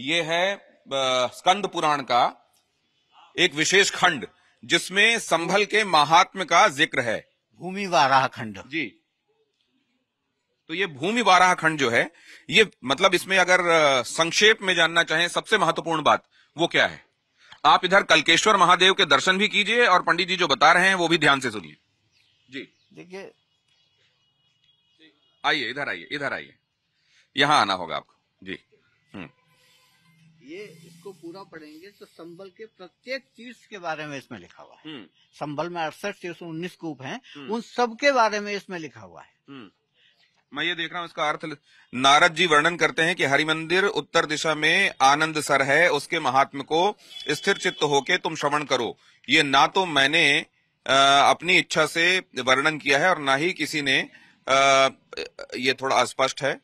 ये है स्कंद पुराण का एक विशेष खंड जिसमें संभल के महात्म्य का जिक्र है। भूमि वाराह खंड जी। तो ये भूमि वाराह खंड जो है, ये मतलब इसमें अगर संक्षेप में जानना चाहें सबसे महत्वपूर्ण बात वो क्या है, आप इधर कल्केश्वर महादेव के दर्शन भी कीजिए और पंडित जी जो बता रहे हैं वो भी ध्यान से सुनिए। जी देखिए, आइए इधर आइए, इधर आइए, यहां आना होगा आपको। जी। ये इसको पूरा पढ़ेंगे तो संभल के प्रत्येक तीर्थ के बारे में इसमें लिखा हुआ है। संभल में 68 तीर्थ 19 कूप हैं, उन सब के बारे में इसमें लिखा हुआ है। मैं ये देख रहा हूं, इसका अर्थ नारद जी वर्णन करते हैं कि हरि मंदिर उत्तर दिशा में आनंद सर है, उसके महात्म्य को स्थिर चित्त होके तुम श्रवण करो। ये ना तो मैंने अपनी इच्छा से वर्णन किया है और ना ही किसी ने, ये थोड़ा अस्पष्ट है,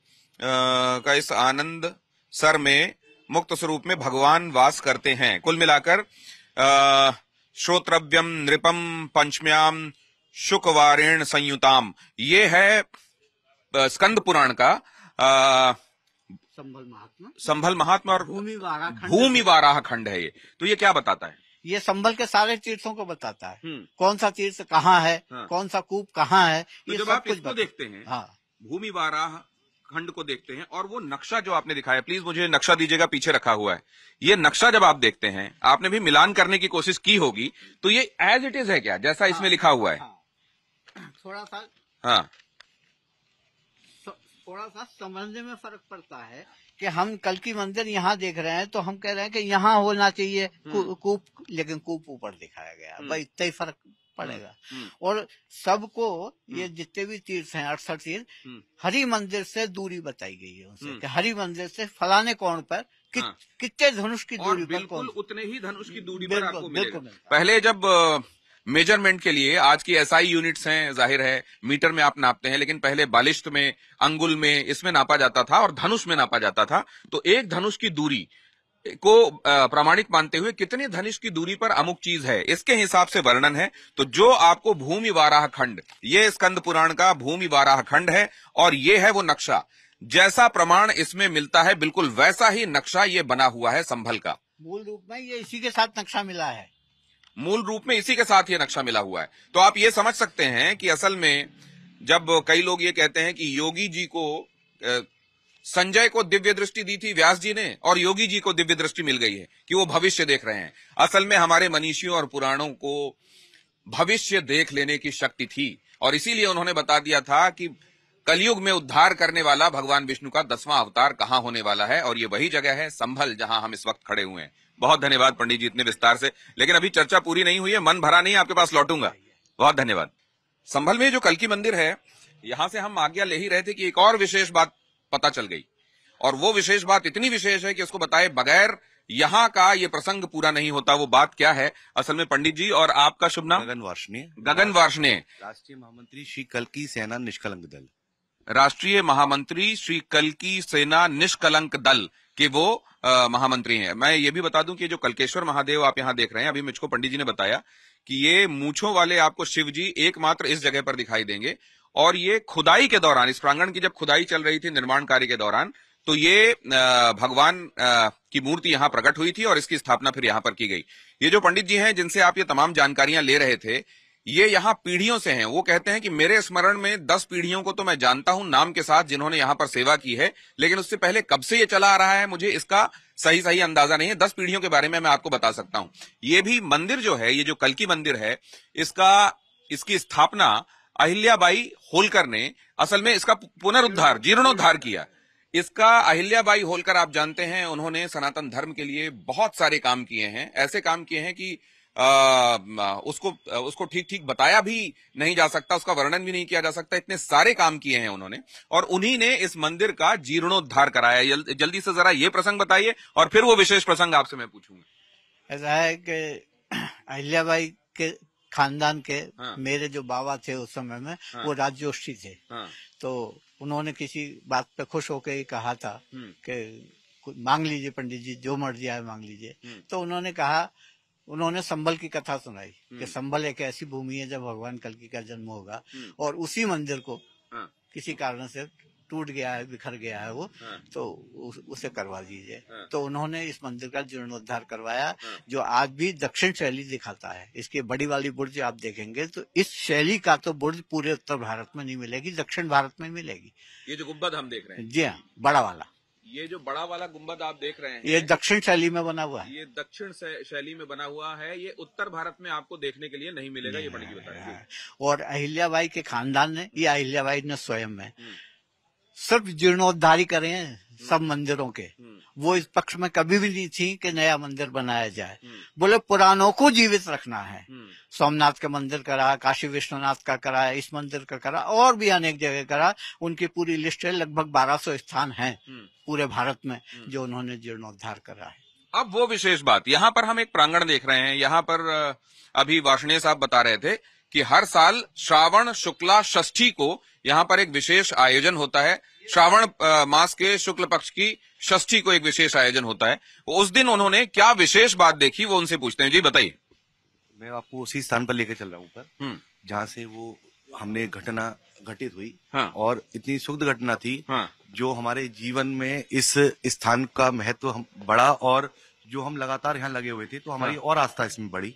का इस आनंद सर में मुक्त स्वरूप में भगवान वास करते हैं। कुल मिलाकर श्रोत्रव्यम नृपम पंचम्याम शुकवारेण संयुताम, ये है स्कंद पुराण का संभल महात्मा और भूमि वाराह खंड है। ये तो ये क्या बताता है? ये संभल के सारे तीर्थों को बताता है, कौन सा तीर्थ कहाँ है, कौन सा कूप कहाँ है। तो ये जब सब आप कुछ इसको देखते हैं, भूमि वाराह खंड को देखते हैं और वो नक्शा जो आपने दिखाया, प्लीज मुझे नक्शा दीजिएगा, पीछे रखा हुआ है। ये नक्शा जब आप देखते हैं, आपने भी मिलान करने की कोशिश की होगी, तो ये एज इट इज है क्या, जैसा इसमें लिखा हुआ है? थोड़ा सा, हाँ, थोड़ा सा समझने में फर्क पड़ता है कि हम कल की मंदिर यहाँ देख रहे हैं तो हम कह रहे हैं कि यहाँ होना चाहिए कूप, लेकिन कूप ऊपर दिखाया गया। भाई इतना ही फर्क पड़ेगा। और सबको ये जितने भी तीर्थ हैं 68 तीर्थ, हरि मंदिर से दूरी बताई गई है उनसे कि हरि मंदिर से फलाने कोण पर कितने धनुष की दूरी पर, बिल्कुल उतने ही धनुष की दूरी पर आपको मिलेगा। पहले जब मेजरमेंट के लिए आज की एसआई यूनिट्स हैं, जाहिर है मीटर में आप नापते हैं, लेकिन पहले बालिश्त में, अंगुल में, इसमें नापा जाता था और धनुष में नापा जाता था। तो एक धनुष की दूरी को प्रामाणिक मानते हुए कितनी धनुष की दूरी पर अमुक चीज है, इसके हिसाब से वर्णन है। तो जो आपको भूमि वाराह खंड, ये स्कंद पुराण का भूमि वाराह खंड है और ये है वो नक्शा। जैसा प्रमाण इसमें मिलता है बिल्कुल वैसा ही नक्शा ये बना हुआ है संभल का। मूल रूप में ये इसी के साथ नक्शा मिला है, मूल रूप में इसी के साथ ये नक्शा मिला हुआ है। तो आप ये समझ सकते हैं कि असल में जब कई लोग ये कहते हैं कि योगी जी को, संजय को दिव्य दृष्टि दी थी व्यास जी ने और योगी जी को दिव्य दृष्टि मिल गई है कि वो भविष्य देख रहे हैं, असल में हमारे मनीषियों और पुराणों को भविष्य देख लेने की शक्ति थी और इसीलिए उन्होंने बता दिया था कि कलयुग में उद्धार करने वाला भगवान विष्णु का 10वां अवतार कहां होने वाला है, और ये वही जगह है संभल जहां हम इस वक्त खड़े हुए हैं। बहुत धन्यवाद पंडित जी इतने विस्तार से, लेकिन अभी चर्चा पूरी नहीं हुई है, मन भरा नहीं, आपके पास लौटूंगा। बहुत धन्यवाद। संभल में जो कल्की मंदिर है, यहां से हम आज्ञा ले ही रहे थे कि एक और विशेष बात पता चल गई, और वो विशेष बात इतनी विशेष है कि उसको बताए बगैर यहाँ का ये प्रसंग पूरा नहीं होता। वो बात क्या है असल में पंडित जी, और आपका शुभ नाम? गगन वार्ष्णेय। गगन वार्ष्णेय, राष्ट्रीय महामंत्री श्री कल्की सेना निष्कलंक दल। राष्ट्रीय महामंत्री श्री कल्की सेना निष्कलंक दल के वो महामंत्री हैं। मैं ये भी बता दूं कि जो कल्केश्वर महादेव आप यहाँ देख रहे हैं, अभी मुझको पंडित जी ने बताया कि ये मूंछों वाले आपको शिव जी एकमात्र इस जगह पर दिखाई देंगे, और ये खुदाई के दौरान, इस प्रांगण की जब खुदाई चल रही थी निर्माण कार्य के दौरान, तो ये भगवान की मूर्ति यहाँ प्रकट हुई थी और इसकी स्थापना फिर यहाँ पर की गई। ये जो पंडित जी हैं जिनसे आप ये तमाम जानकारियां ले रहे थे, ये यहाँ पीढ़ियों से हैं। वो कहते हैं कि मेरे स्मरण में 10 पीढ़ियों को तो मैं जानता हूं नाम के साथ जिन्होंने यहाँ पर सेवा की है, लेकिन उससे पहले कब से ये चला आ रहा है मुझे इसका सही अंदाजा नहीं है। 10 पीढ़ियों के बारे में मैं आपको बता सकता हूं। ये भी मंदिर जो है, ये जो कल्की मंदिर है, इसकी स्थापना अहिल्याबाई होलकर ने असल में इसका पुनरुद्धार, जीर्णोद्धार किया। इसका अहिल्याबाई होलकर आप जानते हैं, उन्होंने सनातन धर्म के लिए बहुत सारे काम किए हैं, ऐसे काम किए हैं कि उसको ठीक बताया भी नहीं जा सकता, उसका वर्णन भी नहीं किया जा सकता, इतने सारे काम किए हैं उन्होंने, और उन्हीं ने इस मंदिर का जीर्णोद्धार कराया। जल्दी से जरा ये प्रसंग बताइए और फिर वो विशेष प्रसंग आपसे मैं पूछूंगा। ऐसा है कि अहिल्याबाई के खानदान के मेरे जो बाबा थे उस समय में, वो राजयोषी थे। तो उन्होंने किसी बात पे खुश होकर ही कहा था कि मांग लीजिए पंडित जी, जो मर्जी आए मांग लीजिए। तो उन्होंने संभल की कथा सुनाई कि संभल एक ऐसी भूमि है जब भगवान कल्की का जन्म होगा, और उसी मंदिर को किसी कारण से टूट गया है, बिखर गया है वो, तो उसे करवा दीजिए। तो उन्होंने इस मंदिर का जीर्णोद्धार करवाया, जो आज भी दक्षिण शैली दिखाता है। इसकी बड़ी वाली बुर्ज आप देखेंगे तो इस शैली का तो बुर्ज पूरे उत्तर भारत में नहीं मिलेगी, दक्षिण भारत में मिलेगी। ये जो गुंबद हम देख रहे हैं, जी हाँ, बड़ा वाला, ये जो बड़ा वाला गुंबद आप देख रहे हैं, ये दक्षिण शैली में बना हुआ है। ये दक्षिण शैली में बना हुआ है। ये उत्तर भारत में आपको देखने के लिए नहीं मिलेगा। ये पंडित जी बताएं। और अहिल्याबाई के खानदान ने, या अहिल्याबाई ने स्वयं में सिर्फ जीर्णोद्धार ही करे हैं सब मंदिरों के। वो इस पक्ष में कभी भी नहीं थी कि नया मंदिर बनाया जाए। बोले पुरानों को जीवित रखना है। सोमनाथ के मंदिर करा, काशी विश्वनाथ का करा, इस मंदिर का करा, और भी अनेक जगह करा। उनकी पूरी लिस्ट है, लगभग 1200 स्थान हैं पूरे भारत में जो उन्होंने जीर्णोद्धार करा है। अब वो विशेष बात, यहाँ पर हम एक प्रांगण देख रहे हैं। यहाँ पर अभी वार्ष्णेय साहब बता रहे थे कि हर साल श्रावण शुक्ला षष्ठी को यहाँ पर एक विशेष आयोजन होता है। श्रावण मास के शुक्ल पक्ष की षष्ठी को एक विशेष आयोजन होता है। उस दिन उन्होंने क्या विशेष बात देखी, वो उनसे पूछते हैं। जी बताइए। मैं आपको उसी स्थान पर लेकर चल रहा हूँ ऊपर, जहाँ से वो हमने घटना घटित हुई। और इतनी सुखद घटना थी जो हमारे जीवन में इस स्थान का महत्व बढ़ा, और जो हम लगातार यहाँ लगे हुए थे तो हमारी और आस्था इसमें बढ़ी।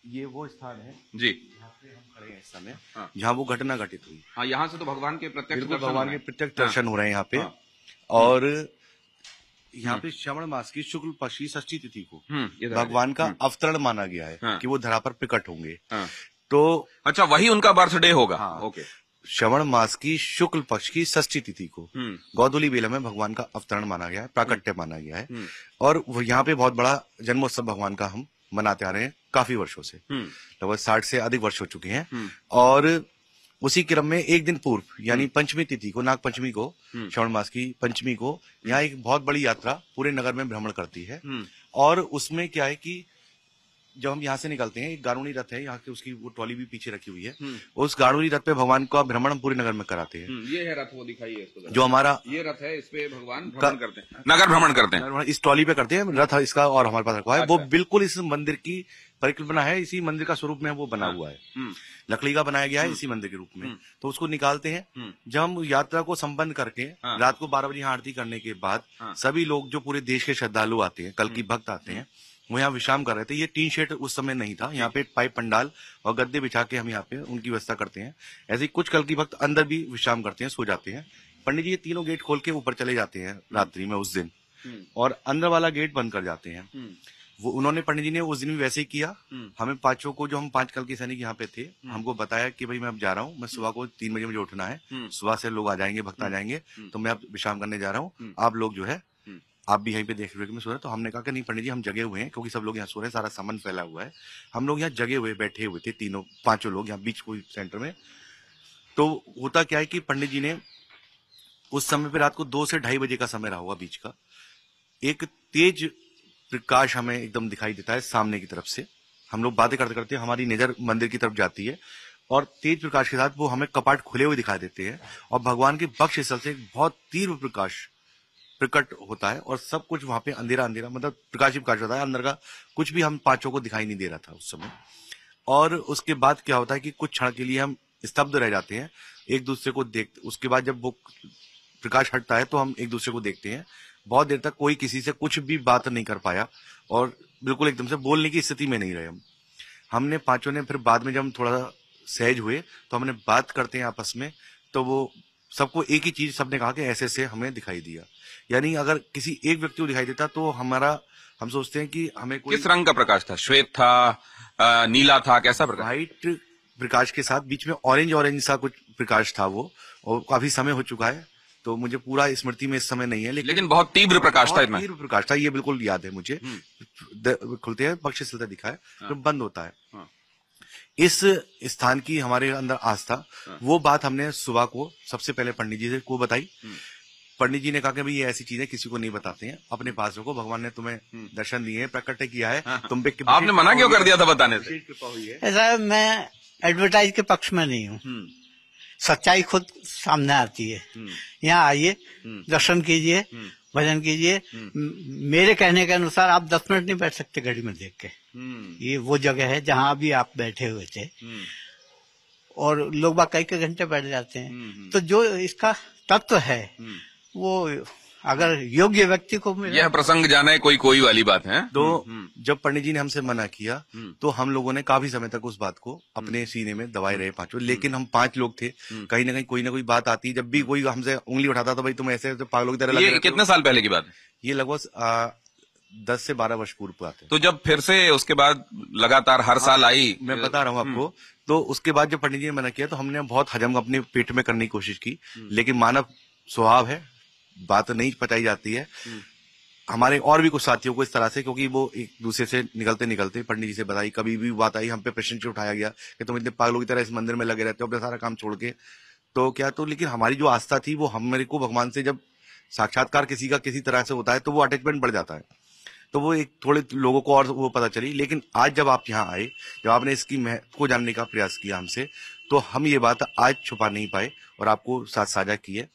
ये वो स्थान है जी, यहाँ पे हम खड़े हैं इस समय, जहाँ वो घटना घटित हुई। हाँ, यहाँ से तो भगवान के प्रत्यक्ष दर्शन हो रहे हैं यहाँ पे। और यहाँ पे श्रावण मास की शुक्ल पक्ष की षष्ठी तिथि को भगवान का अवतरण माना गया है कि वो धरा पर प्रकट होंगे। तो अच्छा, वही उनका बर्थडे होगा। ओके। श्रावण मास की शुक्ल पक्ष की षष्ठी तिथि को गोधूली बेला में भगवान का अवतरण माना गया है, प्राकट्य माना गया है। और यहाँ पे बहुत बड़ा जन्मोत्सव भगवान का हम मनाते आ रहे हैं काफी वर्षों से, लगभग 60 से अधिक वर्ष हो चुके हैं। और उसी क्रम में एक दिन पूर्व, यानी पंचमी तिथि को, नाग पंचमी को, श्रावण मास की पंचमी को, यहाँ एक बहुत बड़ी यात्रा पूरे नगर में भ्रमण करती है। और उसमें क्या है कि जब हम यहाँ से निकलते हैं, एक गारुणी रथ है यहाँ की, उसकी वो ट्रॉली भी पीछे रखी हुई है। उस गारुणी रथ पे भगवान का भ्रमण हम पूरे नगर में कराते हैं। ये है रथ, वो दिखाइए इसको। जो हमारा ये रथ है, इस पे भगवान भ्रमण करते हैं, नगर भ्रमण करते हैं। इस ट्रॉली पे करते हैं रथ इसका, और हमारे पास रखा है। वो बिल्कुल इस मंदिर की परिकल्पना है, इसी मंदिर का स्वरूप में वो बना हुआ है, लकड़ी का बनाया गया है इसी मंदिर के रूप में। तो उसको निकालते हैं। जब हम यात्रा को संपन्न करके रात को 12 बजे आरती करने के बाद सभी लोग, जो पूरे देश के श्रद्धालु आते हैं, कल की भक्त आते हैं, वो यहाँ विश्राम कर रहे थे। ये टीन शेड उस समय नहीं था, यहाँ पे पाइप पंडाल और गद्दे बिछा के हम यहाँ पे उनकी व्यवस्था करते हैं। ऐसे ही कुछ कल की भक्त अंदर भी विश्राम करते हैं, सो जाते हैं। पंडित जी ये तीनों गेट खोल के ऊपर चले जाते हैं रात्रि में उस दिन, और अंदर वाला गेट बंद कर जाते हैं। वो उन्होंने, पंडित जी ने उस दिन भी वैसे ही किया। हमें पांचों को, जो हम 5 कल के सैनिक यहाँ पे थे, हमको बताया कि भाई मैं अब जा रहा हूँ, मैं सुबह को 3 बजे मुझे उठना है, सुबह से लोग आ जाएंगे, भक्त आ जाएंगे, तो मैं अब विश्राम करने जा रहा हूँ। आप लोग जो है, आप भी यहीं पे देख रहे हो कि मैं सो रहा हूँ। तो हमने कहा कि नहीं पंडित जी, हम जगे हुए हैं, क्योंकि सब लोग यहाँ सो रहे हैं, सारा सामान फैला हुआ है। हम लोग यहाँ जगे हुए बैठे हुए थे, 5 लोग यहाँ बीच कोई सेंटर में। तो होता क्या है कि पंडित जी ने उस समय पे रात को 2 से 2:30 बजे का समय रहा हुआ बीच का, एक तेज प्रकाश हमें एकदम दिखाई देता है सामने की तरफ से। हम लोग बातें करते करते हमारी नजर मंदिर की तरफ जाती है, और तेज प्रकाश के साथ वो हमें कपाट खुले हुए दिखाई देते हैं, और भगवान के बक्ष स्थल से एक बहुत तीव्र प्रकाश प्रकट होता है, और सब कुछ वहां पे अंधेरा अंधेरा, मतलब प्रकाश ही प्रकाश होता है, अंदर का कुछ भी हम 5 को दिखाई नहीं दे रहा था उस समय। और उसके बाद क्या होता है कि कुछ क्षण के लिए हम स्तब्ध रह जाते हैं, एक दूसरे को देखते। उसके बाद जब वो प्रकाश हटता है तो हम एक दूसरे को देखते हैं। बहुत देर तक कोई किसी से कुछ भी बात नहीं कर पाया, और बिल्कुल एकदम से बोलने की स्थिति में नहीं रहे हमने 5 ने। फिर बाद में जब हम थोड़ा सहज हुए तो हमने बात करते हैं आपस में, तो वो सबको एक ही चीज सबने कहा कि ऐसे से हमें दिखाई दिया। यानी अगर किसी एक व्यक्ति को दिखाई देता तो हम सोचते हैं कि हमें कोई, किस रंग का प्रकाश था? श्वेत था, नीला था, कैसा प्रकाश? व्हाइट प्रकाश के साथ बीच में ऑरेंज सा कुछ प्रकाश था वो, और काफी समय हो चुका है तो मुझे पूरा स्मृति में इस समय नहीं है, लेकिन बहुत तीव्र प्रकाश था। तीव्र प्रकाश था, ये बिल्कुल याद है मुझे। खुलते हैं पक्ष सिलता दिखा है, तो बंद होता है। इस स्थान की हमारे अंदर आस्था, वो बात हमने सुबह को सबसे पहले पंडित जी को बताई। पंडित जी ने कहा कि भाई ये ऐसी चीजें किसी को नहीं बताते हैं, अपने पास रखो, भगवान ने तुम्हें दर्शन दिए, प्रकट किया है, तुम पे आपने मना क्यों कर दिया था बताने से? कृपा हुई है। ऐसा मैं एडवर्टाइज के पक्ष में नहीं हूँ, सच्चाई खुद सामने आती है। यहाँ आइए, दर्शन कीजिए, भजन कीजिए। मेरे कहने के अनुसार आप 10 मिनट नहीं बैठ सकते घड़ी में देख के। ये वो जगह है जहाँ अभी आप बैठे हुए थे, और लोग बाग कई घंटे बैठ जाते हैं। तो जो इसका तत्व है वो अगर योग्य व्यक्ति को मिले। यह प्रसंग जाने कोई वाली बात है। तो जब पंडित जी ने हमसे मना किया तो हम लोगों ने काफी समय तक उस बात को अपने सीने में दबाए रहे पांचों, लेकिन हम 5 लोग थे, कहीं ना कोई बात आती, जब भी कोई हमसे उंगली उठाता था, भाई तुम ऐसे पागलों की तरह लग रहे हो। कितने साल पहले की बात है? ये लगभग 10 से 12 वर्ष पूर्व बात है। तो जब फिर से उसके बाद लगातार हर साल आई, मैं बता रहा हूँ आपको, तो उसके बाद जब पंडित जी ने मना किया तो हमने बहुत हजम अपने पेट में करने की कोशिश की, लेकिन मानव स्वभाव है, बात नहीं पचाई जाती है। हमारे और भी कुछ साथियों को इस तरह से, क्योंकि वो एक दूसरे से निकलते पंडित जी से बताई, कभी भी बात आई हम पे प्रश्न उठाया गया कि तुम इतने पागलों की तरह इस मंदिर में लगे रहते हो अपना सारा काम छोड़ के, तो क्या, तो लेकिन हमारी जो आस्था थी वो हमारे को भगवान से, जब साक्षात्कार किसी का किसी तरह से होता है तो वो अटैचमेंट बढ़ जाता है, तो वो एक थोड़े लोगों को और वो पता चली। लेकिन आज जब आप यहाँ आए, जब आपने इसकी महत्व को जानने का प्रयास किया हमसे, तो हम ये बात आज छुपा नहीं पाए और आपको साथ साझा की है।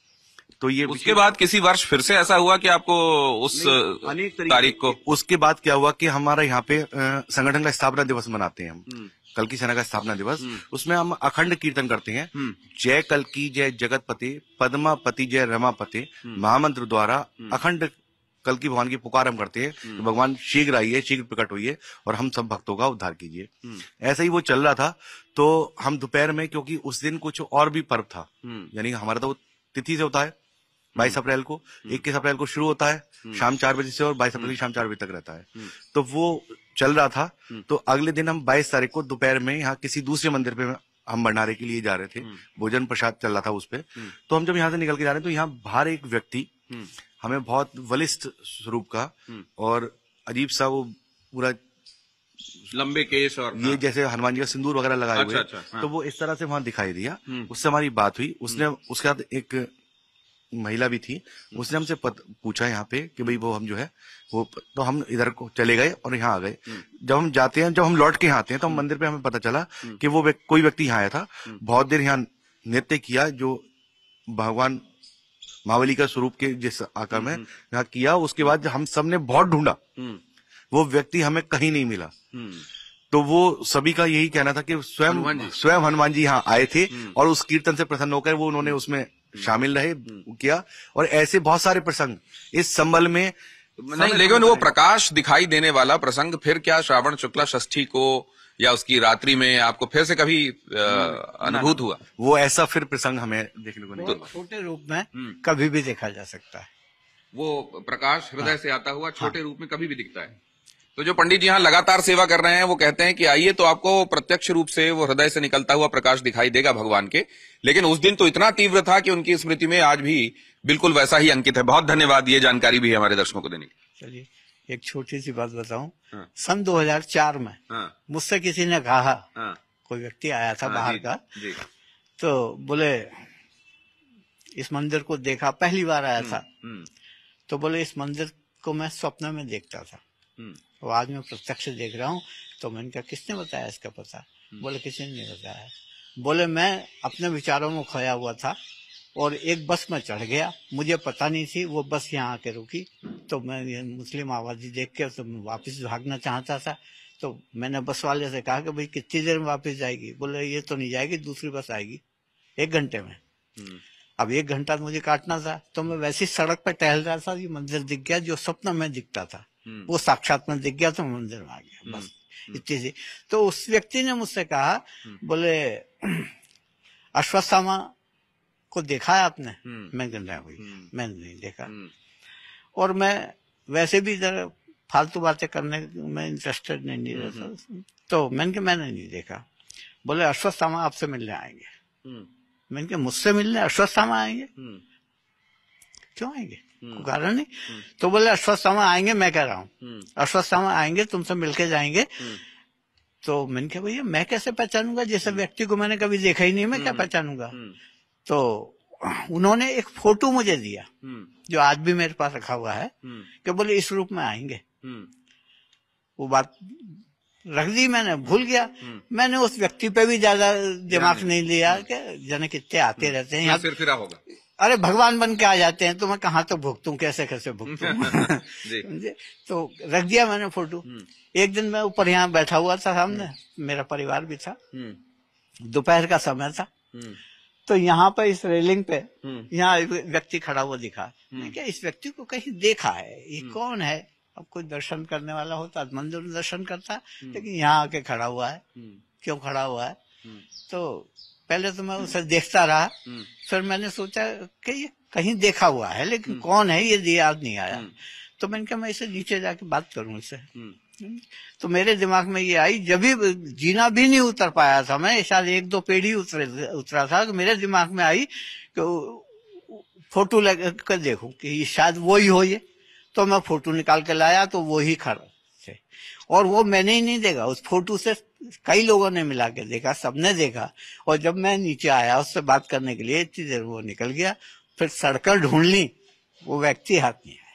तो ये उसके बाद किसी वर्ष फिर से ऐसा हुआ कि आपको उस तारीख को, उसके बाद क्या हुआ कि हमारा यहाँ पे संगठन का स्थापना दिवस मनाते हैं हम, कल्की सेना का स्थापना दिवस, उसमें हम अखंड कीर्तन करते हैं, जय कल्की जय जगतपति पद्मापति जय रमापति महामंत्र द्वारा अखंड कल्की भगवान की पुकार हम करते हैं कि भगवान शीघ्र आइए, शीघ्र प्रकट होइए और हम सब भक्तों का उद्धार कीजिए। ऐसा ही वो चल रहा था। तो हम दोपहर में, क्योंकि उस दिन कुछ और भी पर्व था, यानी हमारा तो तिथि से होता है 22 अप्रैल को, 21 अप्रैल को शुरू होता है शाम 4 बजे से और 22 अप्रैल की शाम 4 बजे तक रहता है, तो वो चल रहा था। तो अगले दिन हम 22 तारीख को दोपहर में यहाँ किसी दूसरे मंदिर पे हम भंडारे के लिए जा रहे थे, भोजन प्रसाद चल रहा था उस पे। तो हम जब यहाँ से निकल के जा रहे हैं तो यहाँ बाहर एक व्यक्ति हमें बहुत बलिष्ठ स्वरूप का और अजीब सा, वो पूरा लंबे केस और ये जैसे हनुमान जी का सिंदूर वगैरह लगाए हुए, तो वो इस तरह से वहां दिखाई दिया। उससे हमारी बात हुई, उसने उसके साथ एक महिला भी थी, उसने हमसे पूछा यहाँ पे कि भाई वो हम जो है वो, तो हम इधर को चले गए और यहाँ आ गए। जब हम जाते हैं, जब हम लौट के यहाँ आते हैं तो हम मंदिर पे हमें पता चला कि वो कोई व्यक्ति यहाँ आया था, बहुत देर यहाँ नृत्य किया, जो भगवान महाबली का स्वरूप के जिस आकार में यहाँ किया। उसके बाद हम सब ने बहुत ढूंढा, वो व्यक्ति हमें कहीं नहीं मिला। तो वो सभी का यही कहना था कि स्वयं हनुमान जी यहाँ आए थे और उस कीर्तन से प्रसन्न होकर वो उन्होंने उसमें शामिल रहे किया। और ऐसे बहुत सारे प्रसंग इस संबल में नहीं, लेकिन वो प्रकाश दिखाई देने वाला प्रसंग फिर क्या श्रावण शुक्ला षष्ठी को या उसकी रात्रि में आपको फिर से कभी अनुभूत हुआ? वो ऐसा फिर प्रसंग हमें देखने को नहीं, छोटे रूप में कभी भी देखा जा सकता है। वो प्रकाश हृदय से आता हुआ छोटे रूप में कभी भी दिखता है। तो जो पंडित जी यहाँ लगातार सेवा कर रहे हैं वो कहते हैं कि आइए तो आपको प्रत्यक्ष रूप से वो हृदय से निकलता हुआ प्रकाश दिखाई देगा भगवान के। लेकिन उस दिन तो इतना तीव्र था कि उनकी स्मृति में आज भी बिल्कुल वैसा ही अंकित है। बहुत धन्यवाद, ये जानकारी भी है हमारे दर्शकों को देने की। चलिए एक छोटी सी बात बताऊं। सन 2004 में मुझसे किसी ने कहा, कोई व्यक्ति आया था बाहर का, तो बोले इस मंदिर को देखा, पहली बार आया था, तो बोले इस मंदिर को मैं स्वप्न में देखता था, तो आज मैं प्रत्यक्ष देख रहा हूँ। तो मैंने कहा किसने बताया इसका पता? बोले किसी ने नहीं बताया। बोले मैं अपने विचारों में खोया हुआ था और एक बस में चढ़ गया, मुझे पता नहीं थी वो बस यहाँ आके रुकी, तो मैं ये मुस्लिम आबादी देख के तो मैं वापस भागना चाहता था। तो मैंने बस वाले से कहा कि भाई कितनी देर में वापस जाएगी? बोले ये तो नहीं जाएगी, दूसरी बस आएगी 1 घंटे में। अब 1 घंटा मुझे काटना था, तो मैं वैसी सड़क पर टहल रहा था, ये मंदिर दिख गया जो स्वप्न में दिखता था, वो साक्षात में दिख गया, तो मंदिर में आ गया, बस इतनी सी। तो उस व्यक्ति ने मुझसे कहा, बोले अश्वत्थामा को देखा है आपने? मैं कहना भाई मैंने नहीं देखा, और मैं वैसे भी जरा फालतू बातें करने में इंटरेस्टेड नहीं रहता, तो मैंने कहा मैंने नहीं देखा। बोले अश्वत्थामा आपसे मिलने आएंगे। मैंने कहा मुझसे मिलने अश्वत्थामा आएंगे? क्यों आएंगे? कारण नहीं। तो बोले अश्वत्थामा आएंगे, मैं कह रहा हूँ अश्वत्थामा आएंगे, तुमसे मिलके जाएंगे। तो मैंने कहा भैया मैं कैसे पहचानूंगा, जैसे व्यक्ति को मैंने कभी देखा ही नहीं, मैं क्या पहचानूंगा? तो उन्होंने एक फोटो मुझे दिया जो आज भी मेरे पास रखा हुआ है, कि बोले इस रूप में आएंगे। वो बात रख दी, मैंने भूल गया। मैंने उस व्यक्ति पे भी ज्यादा दिमाग नहीं लिया कि जने कितने आते रहते हैं यहाँ, फिर होगा, अरे भगवान बन के आ जाते हैं, तो मैं कहाँ तो भुगतूं, कैसे कैसे भुगतूं। तो रख दिया मैंने फोटो। एक दिन मैं ऊपर यहाँ बैठा हुआ था, सामने मेरा परिवार भी था, दोपहर का समय था, तो यहाँ पर इस रेलिंग पे यहाँ एक व्यक्ति खड़ा हुआ दिखा। मैं क्या इस व्यक्ति को कहीं देखा है, ये कौन है? अब कोई दर्शन करने वाला होता मंदिर में दर्शन करता, लेकिन यहाँ आके खड़ा हुआ है। क्यों खड़ा हुआ है? तो पहले तो मैं उसे देखता रहा, फिर मैंने सोचा कि ये कहीं देखा हुआ है, लेकिन कौन है ये याद नहीं आया। तो मैंने कहा मैं इसे नीचे जाके बात करूं इससे। तो मेरे दिमाग में ये आई, जब भी जीना भी नहीं उतर पाया था मैं, शायद 1-2 पेड़ी उतरा था, तो मेरे दिमाग में आई कि फोटो लगा कर देखूं कि शायद वो ही हो ये। तो मैं फोटो निकाल के लाया तो वो ही खड़ा थे। और वो मैंने ही नहीं देखा, उस फोटो से कई लोगों ने मिला के देखा, सबने देखा। और जब मैं नीचे आया उससे बात करने के लिए, इतनी देर वो निकल गया, फिर सड़कर ढूंढ ली, वो व्यक्ति हाथ नहीं है।